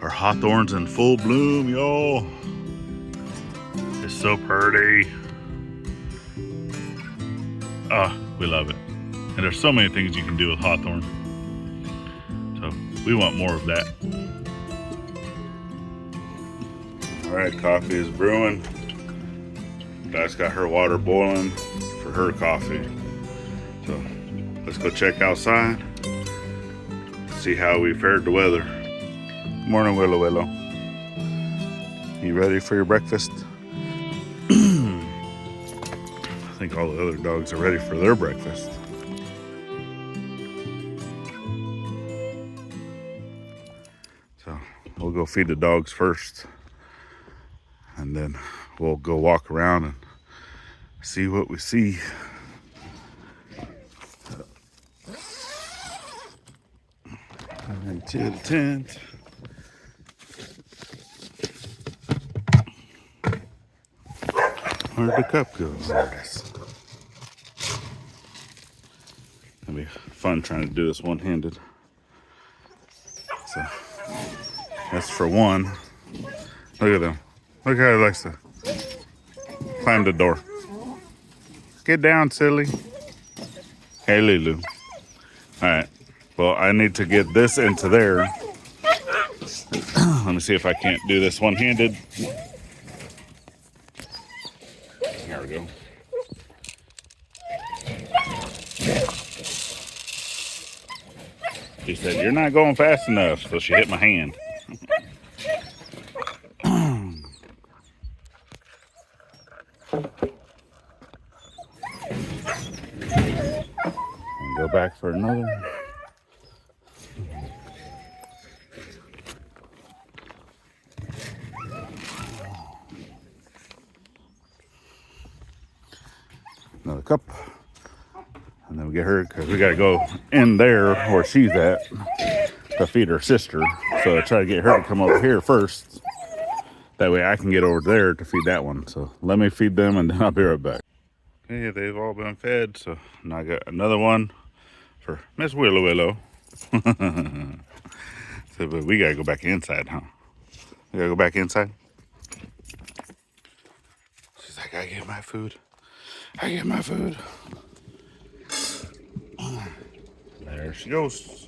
Our hawthorns in full bloom, y'all. It's so pretty. Ah, we love it. And there's so many things you can do with hawthorn. So we want more of that. All right, coffee is brewing. Di's got her water boiling for her coffee. So let's go check outside, see how we fared the weather. Good morning, Willow Willow. You ready for your breakfast? I think all the other dogs are ready for their breakfast. So we'll go feed the dogs first, and then we'll go walk around and see what we see. Into the tent. Where'd the cup go? There it is. It'll be fun trying to do this one-handed. So that's for one. Look at them. Look how he likes to climb the door. Get down, silly. Hey, Lulu. All right. Well, I need to get this into there. Let me see if I can't do this one-handed. There we go. She said, "You're not going fast enough," so she hit my hand. And go back for another. Another cup. And then we get her, because we got to go in there where she's at to feed her sister. So I try to get her to come over here first. That way I can get over there to feed that one. So let me feed them and then I'll be right back. Okay, they've all been fed. So now I got another one for Miss Willow Willow. So, but we got to go back inside, huh? We got to go back inside? She's like, "I get my food. I get my food." There she goes.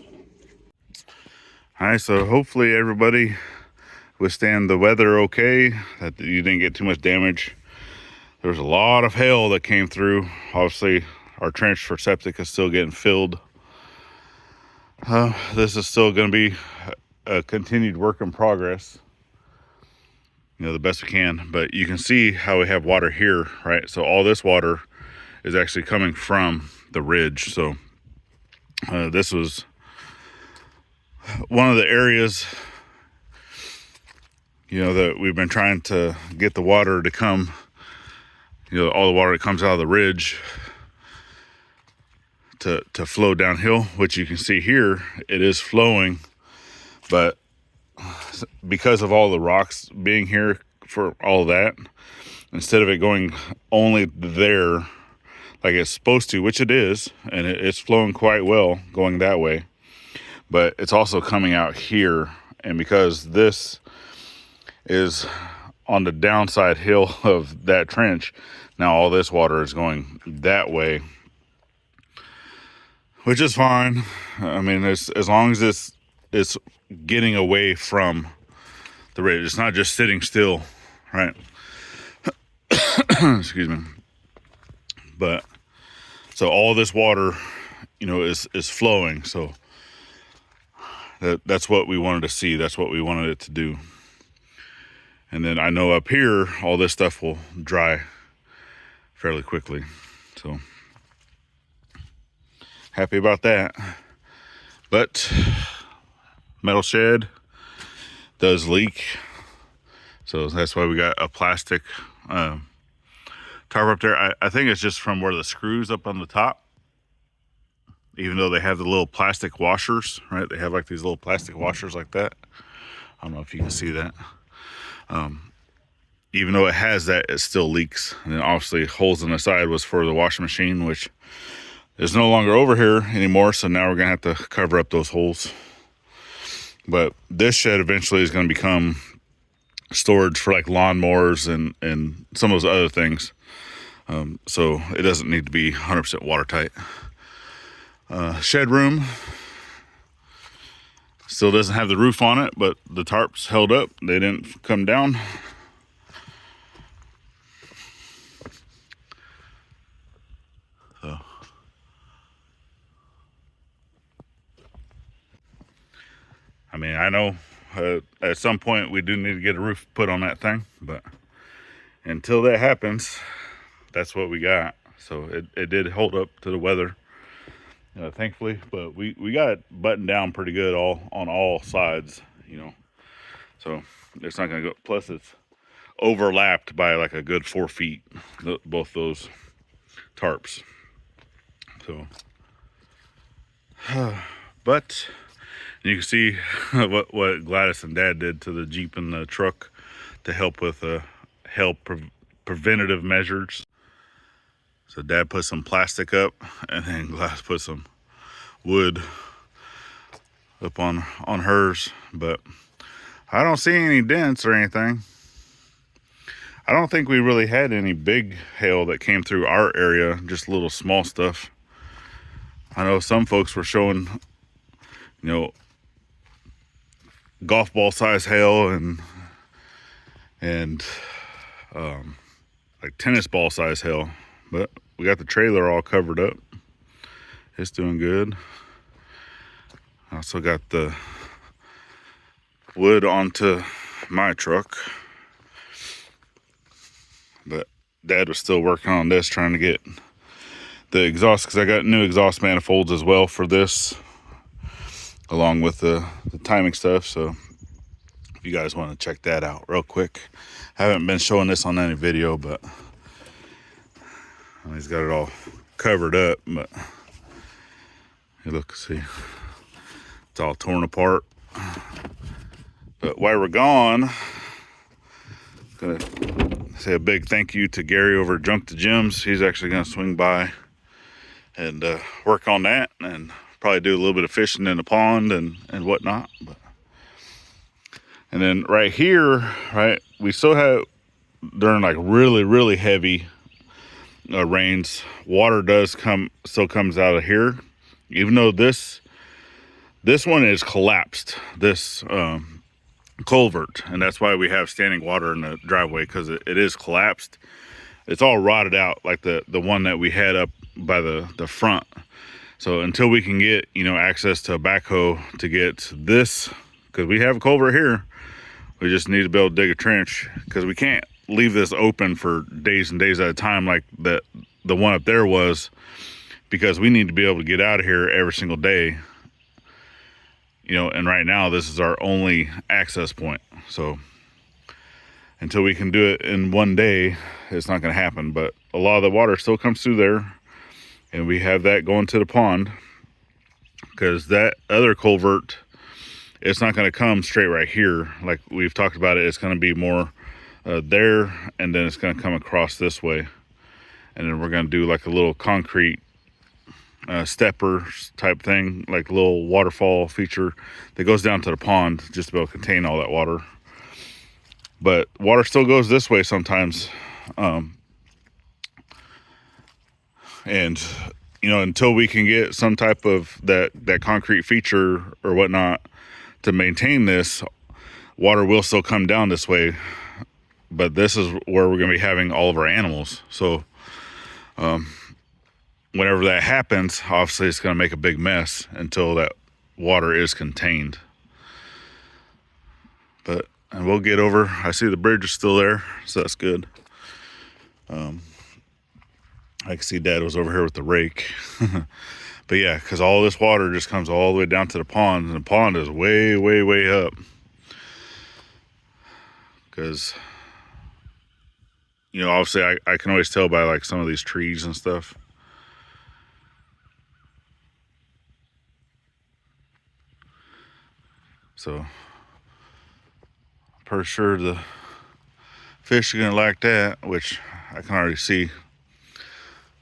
All right, so hopefully everybody withstand the weather okay, that you didn't get too much damage. There was a lot of hail that came through. Obviously, our trench for septic is still getting filled. This is still going to be a continued work in progress. You know, the best we can, but you can see how we have water here, right? So all this water is actually coming from the ridge. So this was one of the areas, you know, that we've been trying to get the water to come, you know, all the water that comes out of the ridge to flow downhill, which you can see here, it is flowing, but because of all the rocks being here for all of that, instead of it going only there like it's supposed to, which it is, and it's flowing quite well going that way, but it's also coming out here. And because this is on the downside hill of that trench, now all this water is going that way, which is fine. I mean, as long as it's getting away from the ridge, it's not just sitting still, right? Excuse me. But so all this water, you know, is flowing. So that's what we wanted to see. That's what we wanted it to do. And then I know up here, all this stuff will dry fairly quickly. So happy about that. But metal shed does leak. So that's why we got a plastic tarp up there. I think it's just from where the screws up on the top, even though they have the little plastic washers, right? They have like these little plastic washers like that. I don't know if you can see that. Even though it has that, it still leaks. And then obviously holes in the side was for the washing machine, which is no longer over here anymore. So now we're gonna have to cover up those holes. But this shed eventually is going to become storage for like lawnmowers and some of those other things. So it doesn't need to be 100% watertight. Shed room still doesn't have the roof on it, but the tarps held up. They didn't come down. So I mean, I know at some point we do need to get a roof put on that thing, but until that happens, that's what we got. So it did hold up to the weather, thankfully, but we got it buttoned down pretty good on all sides, you know. So it's not gonna go, plus it's overlapped by like a good 4 feet, both those tarps. So but you can see what Gladys and Dad did to the Jeep and the truck to help with preventative measures. So Dad put some plastic up, and then Gladys put some wood up on hers. But I don't see any dents or anything. I don't think we really had any big hail that came through our area, just little small stuff. I know some folks were showing, you know, golf ball size hail and like tennis ball size hail, but we got the trailer all covered up. It's doing good. I also got the wood onto my truck, but Dad was still working on this, trying to get the exhaust, because I got new exhaust manifolds as well for this, along with the timing stuff. So if you guys want to check that out real quick, I haven't been showing this on any video, but he's got it all covered up. But you look, see, it's all torn apart. But while we're gone, I'm gonna say a big thank you to Gary over at Junk to Gems. He's actually gonna swing by and work on that, and probably do a little bit of fishing in the pond and whatnot. And then right here, right, we still have, during like really heavy rains, water still comes out of here, even though this one is collapsed, this culvert, and that's why we have standing water in the driveway, because it is collapsed. It's all rotted out, like the one that we had up by the front. So until we can get, you know, access to a backhoe to get this, because we have a culvert here, we just need to be able to dig a trench, because we can't leave this open for days and days at a time like the one up there was, because we need to be able to get out of here every single day, you know. And right now this is our only access point, so until we can do it in one day, it's not going to happen. But a lot of the water still comes through there, and we have that going to the pond, because that other culvert, it's not going to come straight right here like we've talked about it. It's going to be more there, and then it's going to come across this way, and then we're going to do like a little concrete stepper type thing, like a little waterfall feature that goes down to the pond, just to be able to contain all that water. But water still goes this way sometimes, and you know, until we can get some type of that concrete feature or whatnot to maintain this, water will still come down this way. But this is where we're going to be having all of our animals. So whenever that happens, obviously it's going to make a big mess until that water is contained. But and we'll get over. I see the bridge is still there, so that's good. I can see Dad was over here with the rake. But yeah, because all this water just comes all the way down to the pond, and the pond is way up. Because, you know, obviously I can always tell by like some of these trees and stuff. So pretty sure the fish are gonna like that, which I can already see.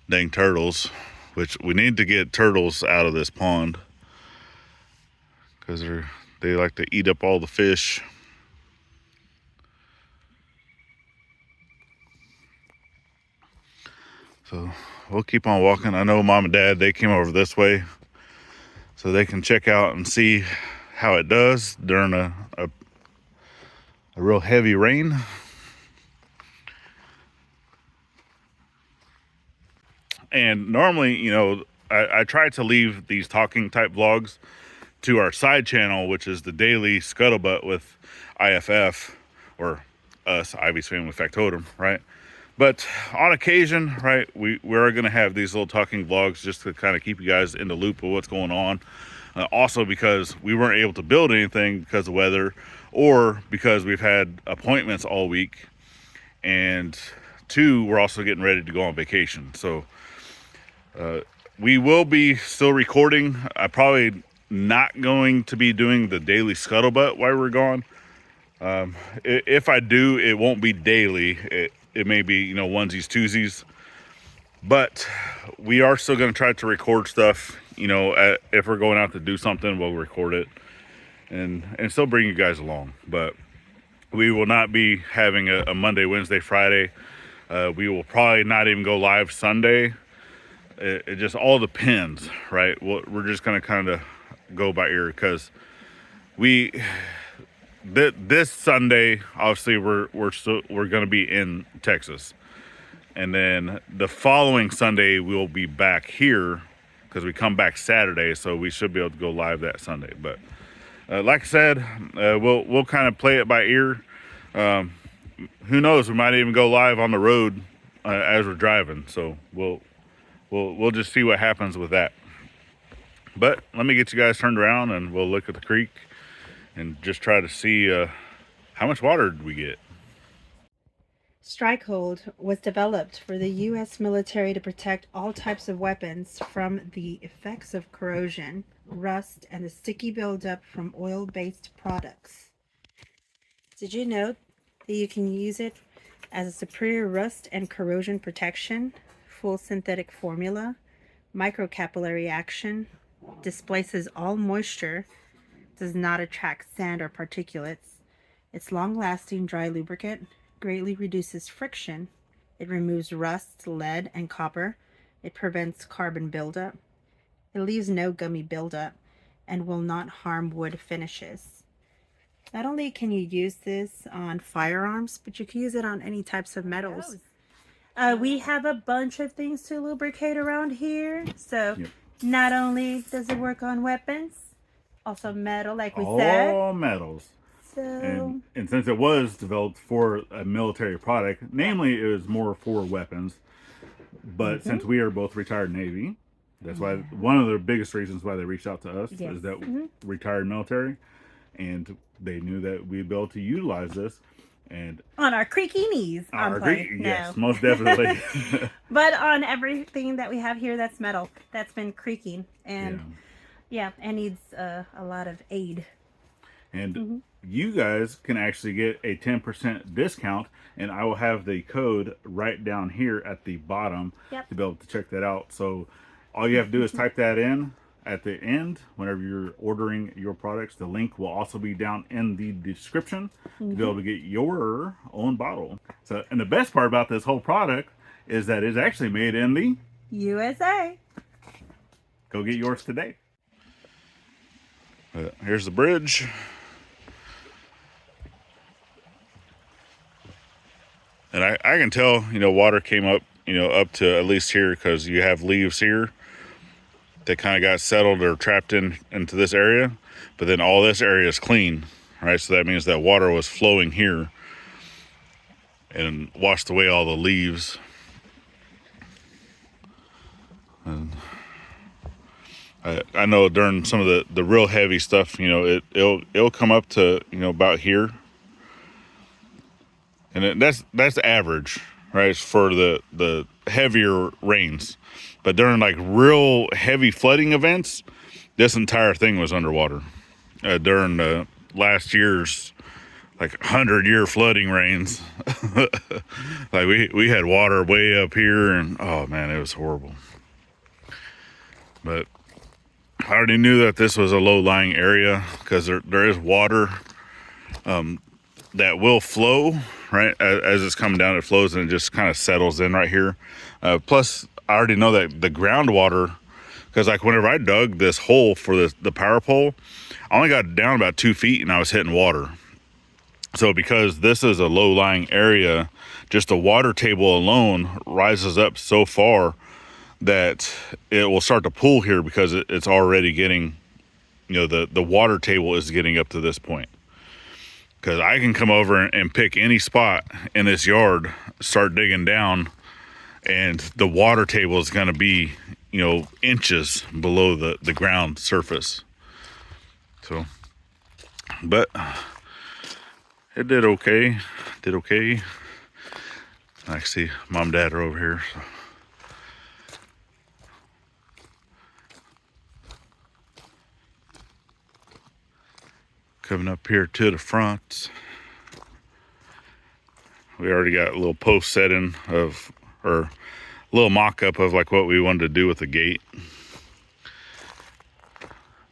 Dang turtles, which we need to get turtles out of this pond, because They like to eat up all the fish. So we'll keep on walking. I know Mom and Dad, they came over this way so they can check out and see how it does during a real heavy rain. And normally, you know, I try to leave these talking type vlogs to our side channel, which is the Daily Scuttlebutt with IFF, or us, Ivy's Family Factotum, right? But on occasion, right, we're going to have these little talking vlogs just to kind of keep you guys in the loop of what's going on. Also because we weren't able to build anything because of weather, or because we've had appointments all week. And 2, we're also getting ready to go on vacation. So we will be still recording. I'm probably not going to be doing the daily scuttlebutt while we're gone. If I do, it won't be daily. It may be, you know, onesies, twosies. But we are still going to try to record stuff. You know, if we're going out to do something, we'll record it and still bring you guys along. But we will not be having a Monday, Wednesday, Friday. We will probably not even go live Sunday. It just all depends, right? We're just going to kind of go by ear, because this Sunday, obviously, we're going to be in Texas, and then the following Sunday we'll be back here because we come back Saturday, so we should be able to go live that Sunday. But like I said, we'll kind of play it by ear. Who knows? We might even go live on the road as we're driving. So we'll just see what happens with that. But let me get you guys turned around and we'll look at the creek and just try to see how much water did we get. Strikehold was developed for the U.S. military to protect all types of weapons from the effects of corrosion, rust, and the sticky buildup from oil-based products. Did you know that you can use it as a superior rust and corrosion protection, full synthetic formula, microcapillary action, displaces all moisture, does not attract sand or particulates. It's long-lasting dry lubricant, greatly reduces friction. It removes rust, lead, and copper. It prevents carbon buildup. It leaves no gummy buildup and will not harm wood finishes. Not only can you use this on firearms, but you can use it on any types of metals. We have a bunch of things to lubricate around here. So not only does it work on weapons, also metal, like we said. All metals. So, and since it was developed for a military product, namely it was more for weapons, but since we are both retired Navy, that's why one of the biggest reasons why they reached out to us is that retired military, and they knew that we'd be able to utilize this. And on our creaky knees. Yes, most definitely. But on everything that we have here that's metal, that's been creaking, and it needs a lot of aid. And you guys can actually get a 10% discount, and I will have the code right down here at the bottom to be able to check that out. So all you have to do is type that in at the end whenever you're ordering your products. The link will also be down in the description to be able to get your own bottle. So, and the best part about this whole product is that it's actually made in the USA. Go get yours today. Here's the bridge. And I can tell, you know, water came up, you know, up to at least here, because you have leaves here that kind of got settled or trapped into this area. But then all this area is clean, right? So that means that water was flowing here and washed away all the leaves. And I know during some of the real heavy stuff, you know, it'll come up to, you know, about here. And that's average, right, for the heavier rains. But during like real heavy flooding events, this entire thing was underwater. During the last year's like 100-year flooding rains, like we had water way up here, and oh man, it was horrible. But I already knew that this was a low-lying area because there is water that will flow, right? As it's coming down, it flows and it just kind of settles in right here. Plus, I already know that the groundwater, because like whenever I dug this hole for the power pole, I only got down about 2 feet and I was hitting water. So because this is a low-lying area, just the water table alone rises up so far that it will start to pool here because it's already getting, you know, the water table is getting up to this point. Because I can come over and pick any spot in this yard, start digging down, and the water table is going to be, you know, inches below the ground surface. So, but it did okay. I see mom and dad are over here. So. Coming up here to the front, we already got a little post setting of, or a little mock-up of like what we wanted to do with the gate.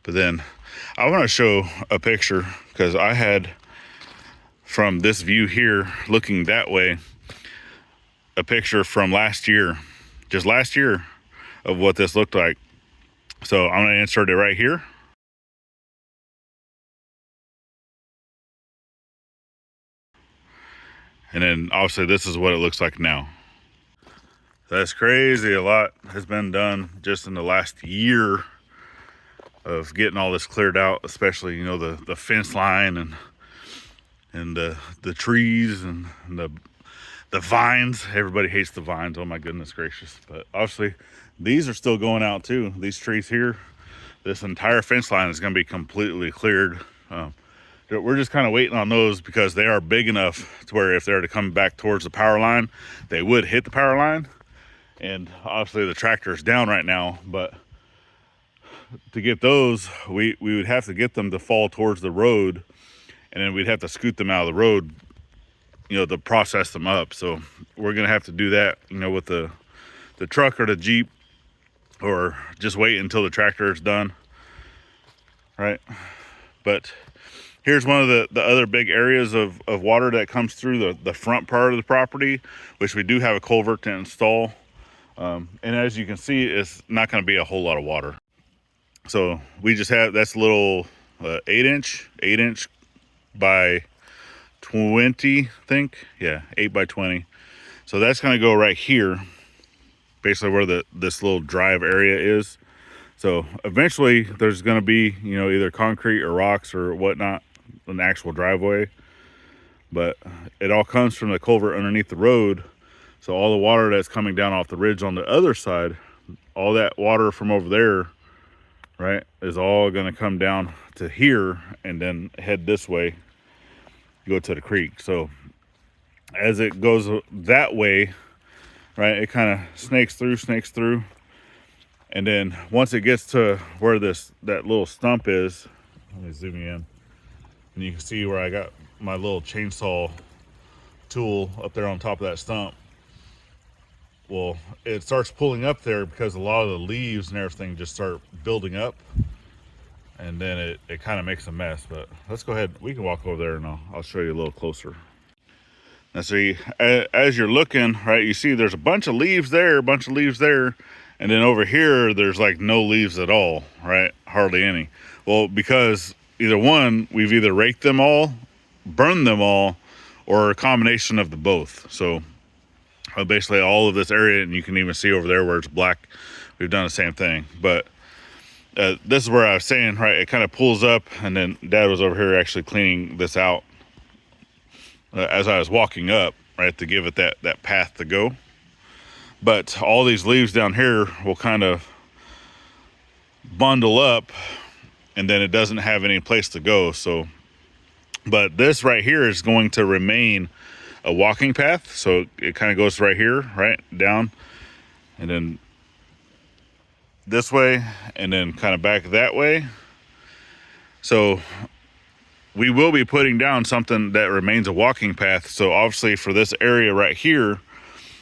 But then I want to show a picture because I had, from this view here looking that way, a picture from last year, just last year, of what this looked like. So I'm going to insert it right here. And then obviously this is what it looks like now. That's crazy. A lot has been done just in the last year of getting all this cleared out, especially, you know, the fence line and the trees and the vines. Everybody hates the vines. Oh my goodness gracious. But obviously these are still going out too. These trees here, this entire fence line is going to be completely cleared. We're just kind of waiting on those because they are big enough to where if they were to come back towards the power line, they would hit the power line. And obviously the tractor is down right now, but to get those, we would have to get them to fall towards the road, and then we'd have to scoot them out of the road, you know, to process them up. So we're gonna have to do that, you know, with the truck or the Jeep, or just wait until the tractor is done, right? But here's one of the other big areas of water that comes through the front part of the property, which we do have a culvert to install. And as you can see, it's not going to be a whole lot of water. So we just have, that's a little 8 inch by 20, I think. Yeah, 8 by 20. So that's going to go right here, basically where this little drive area is. So eventually there's going to be, you know, either concrete or rocks or whatnot, an actual driveway, but it all comes from the culvert underneath the road. So all the water that's coming down off the ridge on the other side, all that water from over there, right, is all going to come down to here and then head this way, go to the creek. So as it goes that way, right, it kind of snakes through, and then once it gets to where that little stump is, let me zoom in. And you can see where I got my little chainsaw tool up there on top of that stump. Well, it starts pulling up there because a lot of the leaves and everything just start building up. And then it kind of makes a mess. But let's go ahead. We can walk over there and I'll show you a little closer. Now see, as you're looking, right, you see there's a bunch of leaves there, and then over here, there's like no leaves at all, right? Hardly any. Well, because either one, we've either raked them all, burned them all, or a combination of the both. So basically all of this area, and you can even see over there where it's black, we've done the same thing. But this is where I was saying, right, it kind of pulls up, and then Dad was over here actually cleaning this out as I was walking up, right, to give it that path to go. But all these leaves down here will kind of bundle up, and then it doesn't have any place to go. So, but this right here is going to remain a walking path. So it kind of goes right here, right down, and then this way, and then kind of back that way. So we will be putting down something that remains a walking path. So obviously for this area right here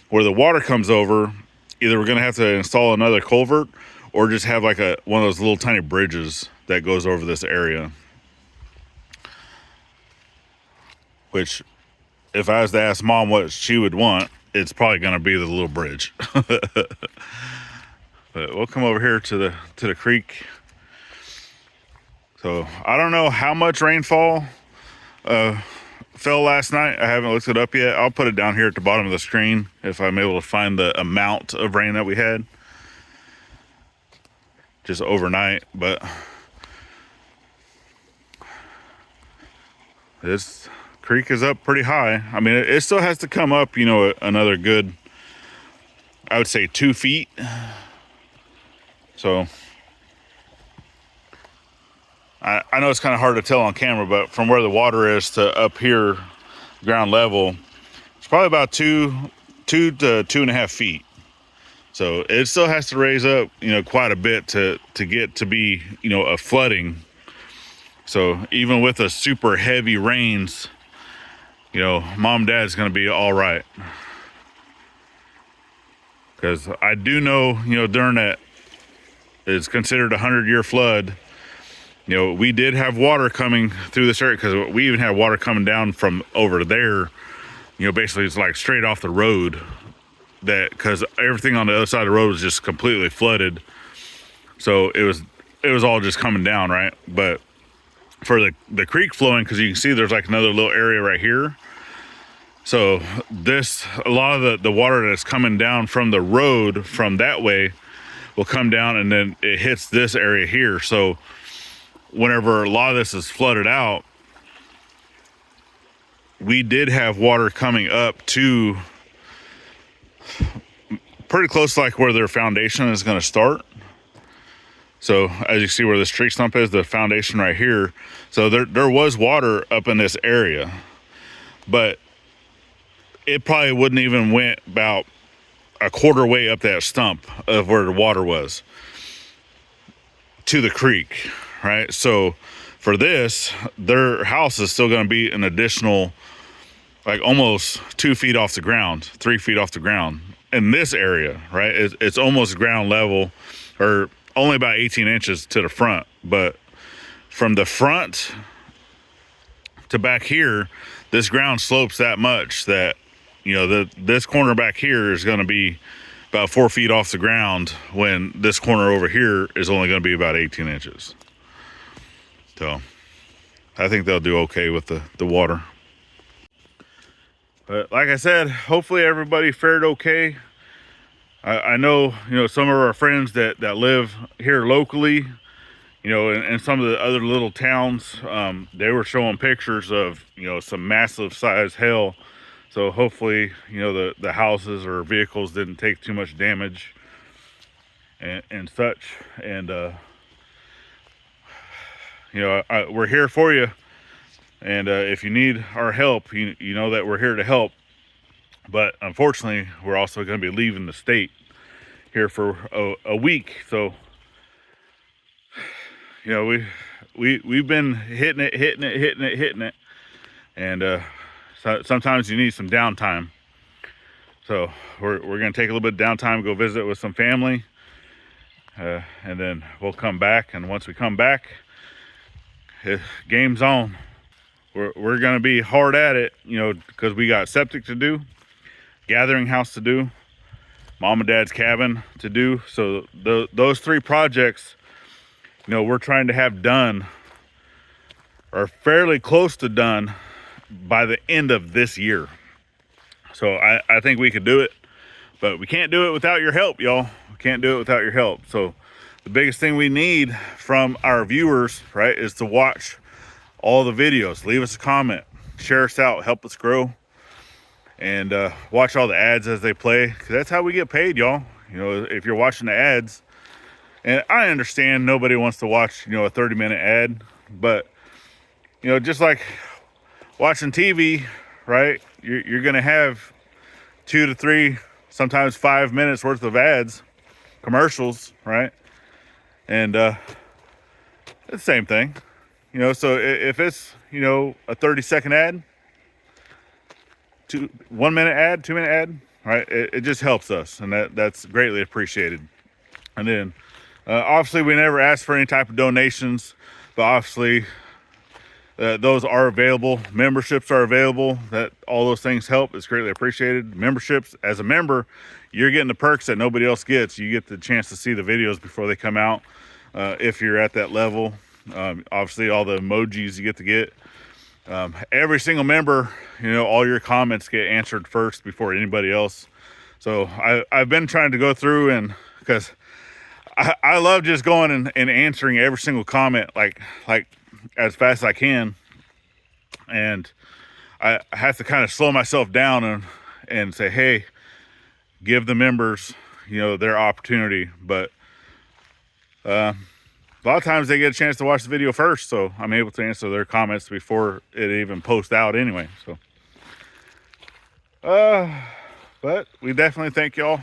where the water comes over, either we're going to have to install another culvert, or just have like one of those little tiny bridges that goes over this area. Which, if I was to ask Mom what she would want, it's probably going to be the little bridge. But we'll come over here to the creek. So I don't know how much rainfall fell last night. I haven't looked it up yet. I'll put it down here at the bottom of the screen if I'm able to find the amount of rain that we had just overnight. But this creek is up pretty high. I mean, it still has to come up, you know, another good, I would say 2 feet. So I know it's kind of hard to tell on camera, but from where the water is to up here, ground level, it's probably about 2 to 2.5 feet. So it still has to raise up, you know, quite a bit to get to be, you know, a flooding. So even with the super heavy rains, you know, Mom and Dad's going to be all right. Because I do know, you know, during that, it's considered a 100-year flood. You know, we did have water coming through this area, because we even had water coming down from over there. You know, basically it's like straight off the road, that because everything on the other side of the road was just completely flooded. So it was all just coming down, right? But for the creek flowing, because you can see there's like another little area right here. So a lot of the water that's coming down from the road from that way will come down, and then it hits this area here. So whenever a lot of this is flooded out, we did have water coming up to pretty close to like where their foundation is going to start. So as you see where this tree stump is, the foundation right here. So there was water up in this area, but it probably wouldn't even went about a quarter way up that stump of where the water was to the creek, right? So for this, their house is still going to be an additional, like almost 2 feet off the ground, 3 feet off the ground in this area, right? It's almost ground level, or only about 18 inches to the front. But from the front to back here, this ground slopes that much that, you know, this corner back here is going to be about 4 feet off the ground, when this corner over here is only going to be about 18 inches. So I think they'll do okay with the water. But like I said, hopefully everybody fared okay. I know, you know, some of our friends that live here locally, you know, in some of the other little towns, they were showing pictures of, you know, some massive size hail. So hopefully, you know, the houses or vehicles didn't take too much damage and such. And, you know, we're here for you. And if you need our help, you know that we're here to help. But unfortunately, we're also going to be leaving the state here for a week. So, you know, we've been hitting it. And so sometimes you need some downtime. So we're going to take a little bit of downtime, go visit with some family. And then we'll come back. And once we come back, game's on. We're going to be hard at it, you know, because we got septic to do, gathering house to do, Mom and Dad's cabin to do. So those 3 projects, you know, we're trying to have done, or fairly close to done, by the end of this year. So I think we could do it, but we can't do it without your help, y'all. We can't do it without your help. So the biggest thing we need from our viewers, right, is to watch all the videos, leave us a comment, share us out, help us grow, and watch all the ads as they play, because that's how we get paid, y'all. You know, if you're watching the ads, and I understand nobody wants to watch, you know, a 30-minute ad, but, you know, just like watching TV, right, you're gonna have 2 to 3, sometimes 5 minutes worth of ads, commercials, right? And it's the same thing. You know, so if it's, you know, a 30-second ad, 1 minute ad, 2 minute ad, right? It just helps us, and that's greatly appreciated. And then Obviously, we never ask for any type of donations, but obviously those are available. Memberships are available. That all those things help. It's greatly appreciated. Memberships, as a member, you're getting the perks that nobody else gets. You get the chance to see the videos before they come out. If you're at that level, obviously all the emojis you get to get. Every single member, you know, all your comments get answered first before anybody else. So I've been trying to go through, and because I love just going and answering every single comment like as fast as I can, and I have to kind of slow myself down and say, hey, give the members, you know, their opportunity. But a lot of times they get a chance to watch the video first, so I'm able to answer their comments before it even posts out anyway. So but we definitely thank y'all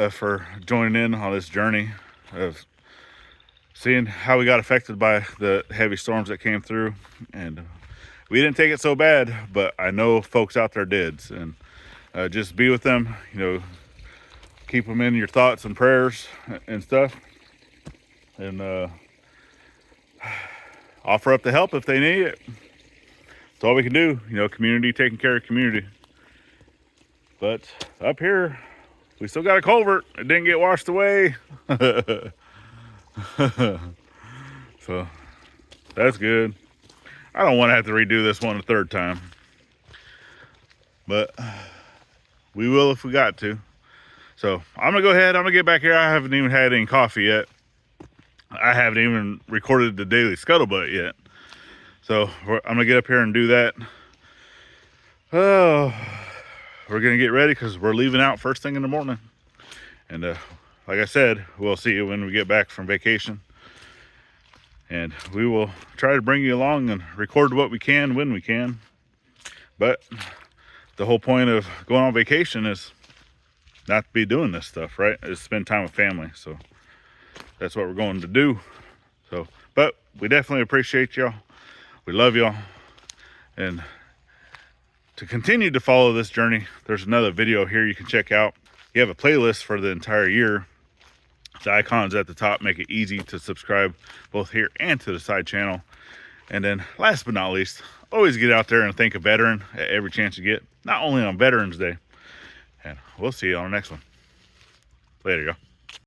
for joining in on this journey of seeing how we got affected by the heavy storms that came through. And we didn't take it so bad, but I know folks out there did. And just be with them, you know, keep them in your thoughts and prayers and stuff, and offer up the help if they need it. That's all we can do, you know, community taking care of community. But up here, we still got a culvert. It didn't get washed away. So that's good. I don't want to have to redo this one a third time, but we will if we got to. So I'm gonna go ahead, I'm gonna get back here. I haven't even had any coffee yet. I haven't even recorded the daily scuttlebutt yet. So I'm gonna get up here and do that. Oh, we're gonna get ready because we're leaving out first thing in the morning. And like I said, we'll see you when we get back from vacation. And we will try to bring you along and record what we can when we can. But the whole point of going on vacation is not to be doing this stuff, right? Is spend time with family. So that's what we're going to do. So, but we definitely appreciate y'all. We love y'all. And to continue to follow this journey, there's another video here you can check out. You have a playlist for the entire year. The icons at the top make it easy to subscribe both here and to the side channel. And then last but not least, always get out there and thank a veteran at every chance you get, not only on Veterans Day. And we'll see you on the next one. Later, y'all.